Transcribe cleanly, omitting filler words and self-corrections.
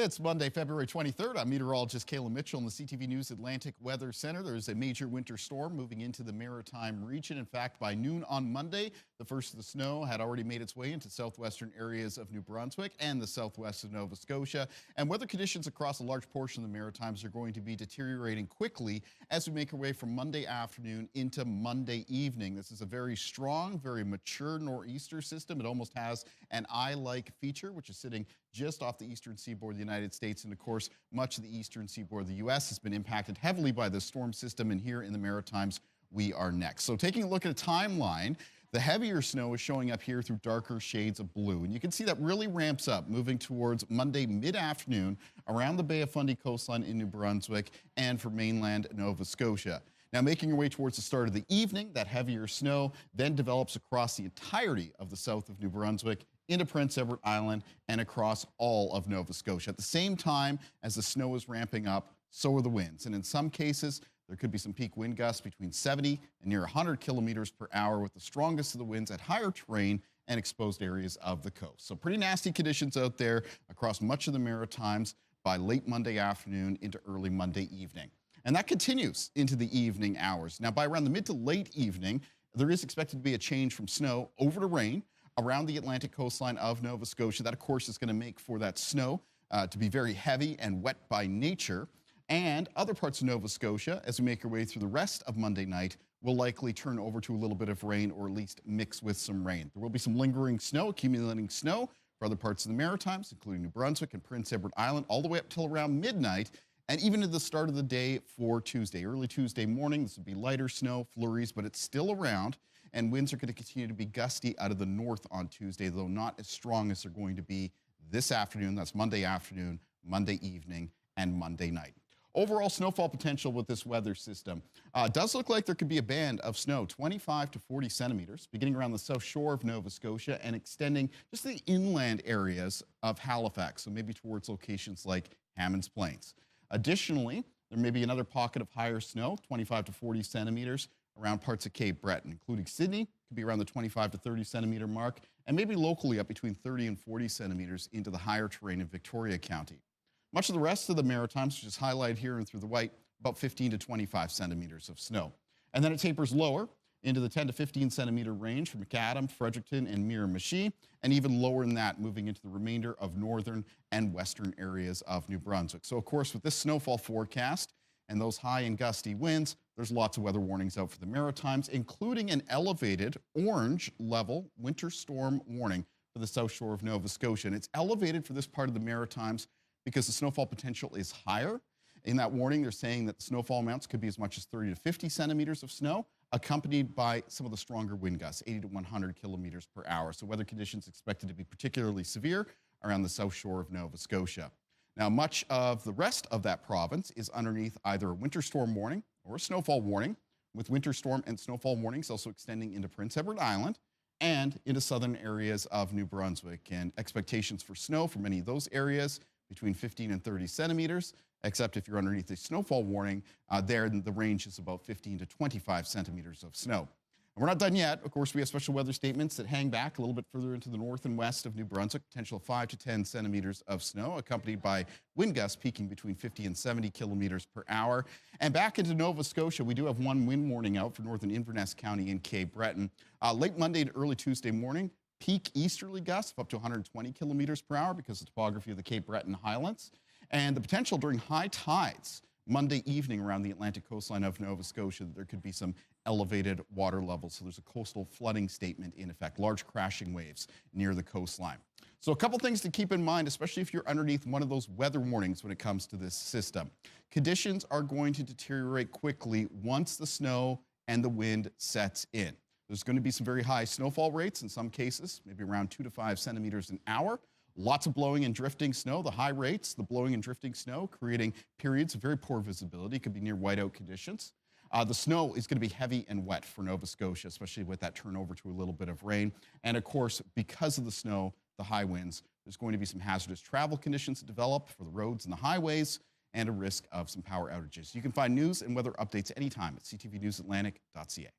It's Monday, February 23rd. I'm meteorologist Kalin Mitchell in the CTV News Atlantic Weather Center. There's a major winter storm moving into the Maritime region. In fact, by noon on Monday, the first of the snow had already made its way into southwestern areas of New Brunswick and the southwest of Nova Scotia. And weather conditions across a large portion of the Maritimes are going to be deteriorating quickly as we make our way from Monday afternoon into Monday evening. This is a very strong, very mature nor'easter system. It almost has an eye-like feature, which is sitting just off the eastern seaboard of the United States. And of course, much of the eastern seaboard of the U.S. has been impacted heavily by this storm system. And here in the Maritimes, we are next. So taking a look at a timeline, the heavier snow is showing up here through darker shades of blue. And you can see that really ramps up moving towards Monday mid-afternoon around the Bay of Fundy coastline in New Brunswick and for mainland Nova Scotia. Now, making your way towards the start of the evening, that heavier snow then develops across the entirety of the south of New Brunswick into Prince Edward Island and across all of Nova Scotia. At the same time as the snow is ramping up, so are the winds. And in some cases, there could be some peak wind gusts between 70 and near 100 kilometers per hour, with the strongest of the winds at higher terrain and exposed areas of the coast. So pretty nasty conditions out there across much of the Maritimes by late Monday afternoon into early Monday evening. And that continues into the evening hours. Now, by around the mid to late evening, there is expected to be a change from snow over to rain around the Atlantic coastline of Nova Scotia. That, of course, is going to make for that snow to be very heavy and wet by nature. And other parts of Nova Scotia, as we make our way through the rest of Monday night, will likely turn over to a little bit of rain, or at least mix with some rain. There will be some lingering snow, accumulating snow for other parts of the Maritimes, including New Brunswick and Prince Edward Island, all the way up till around midnight, and even at the start of the day for Tuesday. Early Tuesday morning, this will be lighter snow, flurries, but it's still around. And winds are going to continue to be gusty out of the north on Tuesday, though not as strong as they're going to be this afternoon. That's Monday afternoon, Monday evening, and Monday night. Overall snowfall potential with this weather system does look like there could be a band of snow, 25 to 40 centimeters, beginning around the south shore of Nova Scotia and extending just the inland areas of Halifax, so maybe towards locations like Hammonds Plains. Additionally, there may be another pocket of higher snow, 25 to 40 centimeters, around parts of Cape Breton, including Sydney, could be around the 25 to 30 centimeter mark, and maybe locally up between 30 and 40 centimeters into the higher terrain in Victoria County. Much of the rest of the Maritimes, which is highlighted here and through the white, about 15 to 25 centimeters of snow. And then it tapers lower into the 10 to 15 centimeter range for McAdam, Fredericton, and Miramichi, and even lower than that, moving into the remainder of northern and western areas of New Brunswick. So, of course, with this snowfall forecast and those high and gusty winds, there's lots of weather warnings out for the Maritimes, including an elevated orange level winter storm warning for the south shore of Nova Scotia. And it's elevated for this part of the Maritimes because the snowfall potential is higher. In that warning, they're saying that the snowfall amounts could be as much as 30 to 50 centimeters of snow, accompanied by some of the stronger wind gusts, 80 to 100 kilometers per hour. So weather conditions expected to be particularly severe around the south shore of Nova Scotia. Now, much of the rest of that province is underneath either a winter storm warning or a snowfall warning, with winter storm and snowfall warnings also extending into Prince Edward Island and into southern areas of New Brunswick. And expectations for snow for many of those areas between 15 and 30 centimeters, except if you're underneath the snowfall warning, there the range is about 15 to 25 centimeters of snow. And we're not done yet. Of course, we have special weather statements that hang back a little bit further into the north and west of New Brunswick, potential 5 to 10 centimeters of snow, accompanied by wind gusts peaking between 50 and 70 kilometers per hour. And back into Nova Scotia, we do have one wind warning out for northern Inverness County and Cape Breton. Late Monday to early Tuesday morning, peak easterly gusts of up to 120 kilometers per hour because of the topography of the Cape Breton Highlands. And the potential during high tides Monday evening around the Atlantic coastline of Nova Scotia that there could be some elevated water levels. So there's a coastal flooding statement in effect, large crashing waves near the coastline. So a couple things to keep in mind, especially if you're underneath one of those weather warnings when it comes to this system. Conditions are going to deteriorate quickly once the snow and the wind sets in. There's going to be some very high snowfall rates in some cases, maybe around 2 to 5 centimeters an hour. Lots of blowing and drifting snow. The high rates, the blowing and drifting snow, creating periods of very poor visibility. It could be near whiteout conditions. The snow is going to be heavy and wet for Nova Scotia, especially with that turnover to a little bit of rain. And of course, because of the snow, the high winds, there's going to be some hazardous travel conditions that develop for the roads and the highways, and a risk of some power outages. You can find news and weather updates anytime at ctvnewsatlantic.ca.